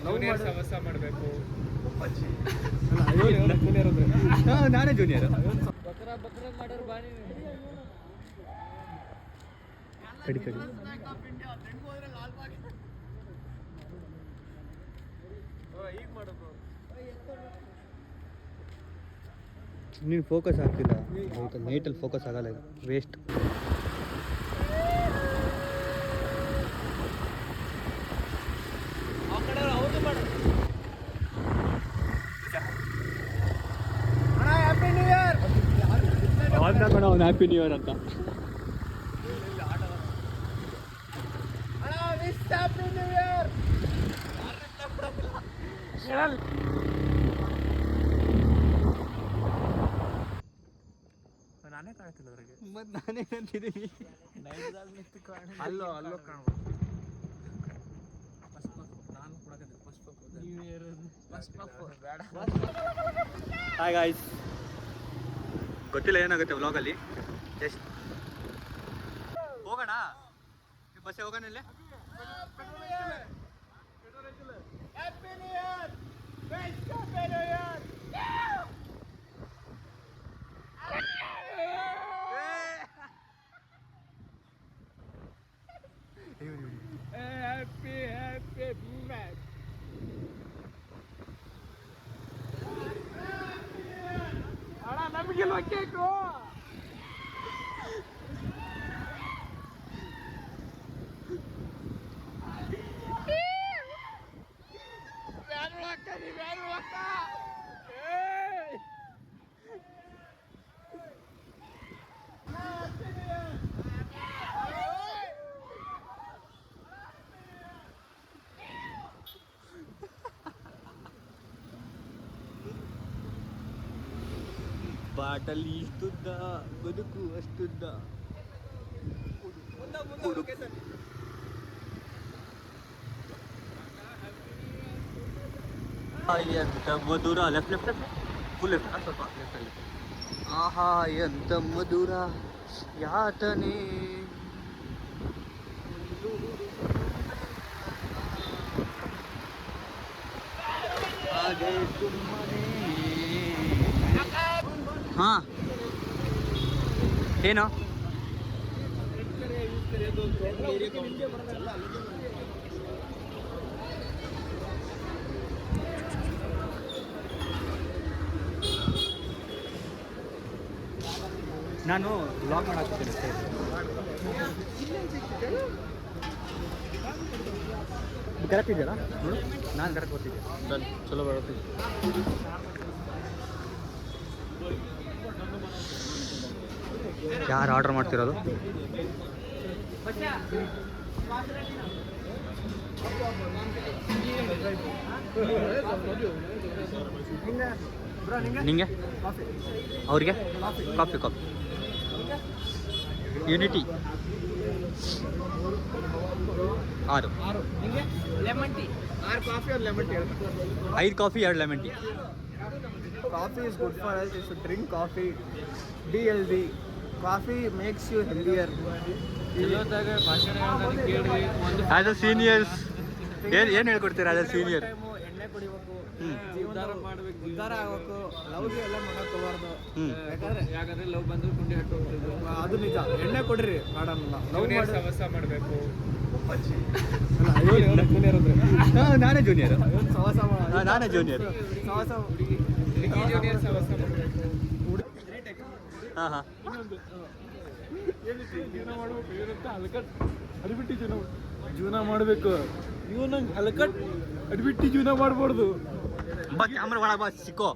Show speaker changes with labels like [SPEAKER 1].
[SPEAKER 1] Junior ಸವಸ ಮಾಡಬೇಕು.
[SPEAKER 2] ನಾನೇ junior.
[SPEAKER 1] ಬಕ್ರ ಮಾಡೋರು ಬಾನಿ
[SPEAKER 2] ಕಡಿ ಕಡಿ
[SPEAKER 1] ಈಗ ಮಾಡೋದು.
[SPEAKER 2] ನೀನು ಫೋಕಸ್ ಆಗ್ತಿಲ್ಲ. ನೈಟಲ್ಲಿ ಫೋಕಸ್ ಆಗಲ್ಲ, ಇದು ವೇಸ್ಟ್.
[SPEAKER 1] ಹ್ಯಾಪಿ ನ್ಯೂ ಇಯರ್
[SPEAKER 2] ಅವ್ನು ಹ್ಯಾಪಿ ನ್ಯೂ ಇಯರ್ ಅಂತ.
[SPEAKER 1] ಹ್ಯಾಪಿ ನ್ಯೂ ಇಯರ್ ನಾನೇ ಕಾಣ್ತಿಲ್ಲ ಅದ್ರಾಗೆ.
[SPEAKER 2] ಮತ್ತೆ ನಾನೇ ಅಂತಿದ್ದೀನಿ.
[SPEAKER 1] ಅಲ್ಲೋ ಕಾಣ್ಬೋದು. ನಾನು ಕೊಡಕಂತ ಬೇಡ.
[SPEAKER 2] ಹಾಯ್ ಗಾಯ್ಸ್, ಗೊತ್ತಿಲ್ಲ ಏನಾಗುತ್ತೆ ವ್ಲಾಗಲ್ಲಿ. ಜಸ್ಟ್ ಹೋಗೋಣ, ಬಸ್ಸೇ ಹೋಗೋಣ. ಇಲ್ಲೇ
[SPEAKER 1] happy new year happy new year. Happy match. ಅಣ್ಣ ನಮಗಿಲ್ವ ಕೇಕು?
[SPEAKER 2] ಬಾಟಲಿ ಇಷ್ಟುದ್ದ, ಬದುಕು ಅಷ್ಟುದ್ದ. ಎಂತ ಮಧುರ. ಲೆಫ್ಟ್ ಫುಲ್ ಲೆಫ್ಟ್, ಸ್ವಲ್ಪ ಲೆಫ್ಟಲ್ಲಿ. ಆಹಾ ಎಂತ ಮಧುರ ಯಾತನೆ. ಹಾಗೆ ಸುಮ್ಮನೆ. ಹಾ ಏನು ನಾನು ವ್ಲಾಗ್ ಮಾಡಾಕ್ತಿದ್ದೀನಿ ಅಷ್ಟೇ. ಕರೆಕ್ಟ್ ಇದೆಯಲ್ಲ ನೋಡು, ನಾನು ಕರೆಕ್ಟ್ ಬರ್ತಿದ್ದೆ. ಚಲೋ ಬರುತ್ತಿದ್ದೆ. ಯಾರು ಆರ್ಡರ್ ಮಾಡ್ತಿರೋದು? ನಿಂಗೆ ಅವ್ರಿಗೆ ಕಾಫಿ ಯೂನಿಟಿ 6
[SPEAKER 1] ಲೆಮನ್ ಟೀ. 6 ಕಾಫಿ और lemon tea.
[SPEAKER 2] 5 coffee 2 lemon tea.
[SPEAKER 1] Coffee is good for us. You should drink coffee. Be healthy. Coffee makes you healthier.
[SPEAKER 2] As a seniors ಏನು ಹೇಳ್ಕೊಡ್ತೀರಾ? ಆಸ್ ಅ ಸೀನಿಯರ್
[SPEAKER 1] ಎಣ್ಣೆ ಕುಡಿಬೇಕು, ಉದ್ಧಾರ ಆಗಬೇಕು, ಲವ್ಗೆ ಎಲ್ಲ ಮಾಡಕ್ ಹೋಗ್ಬಾರ್ದು. ಯಾಕಂದ್ರೆ ಲವ್ ಬಂದ್ರೆ ಗುಂಡಿ ಹಟ್ಟು ಹೋಗ್ತಿದ್ದು. ಅದು ನಿಜ. ಎಣ್ಣೆ ಕೊಡ್ರಿ ಮಾಡೋಣ. ಜೂನಿಯರ್ ಸವಸ ಮಾಡಬೇಕು.
[SPEAKER 2] ನಾನೇ ಜೂನಿಯರ್.
[SPEAKER 1] ಸವಸ
[SPEAKER 2] ನಾನೇ ಜೂನಿಯರ್.
[SPEAKER 1] ಸವಸ ಹುಡುಗಿ ಜೂನಿಯರ್ ಸವಸ ಮಾಡಬೇಕು.
[SPEAKER 2] ಹಾಂ ಹಾಂ
[SPEAKER 1] ಜೀವನ ಮಾಡ್ಬೇಕು. ಏನಂತ ಹಲಕಟ್ ಅಡಿಬಿಟ್ಟು ಜೀವನ ಮಾಡಬೇಕು. ಇವನಂಗೆ ಹಲಕಟ್ ಅಡಿಬಿಟ್ಟು ಜೀವನ ಮಾಡ್ಬಾರ್ದು.
[SPEAKER 2] ಬಾ ಕ್ಯಾಮ್ರಾ ಒಳಗೆ ಬಾ, ಸಿಕ್ಕೋ.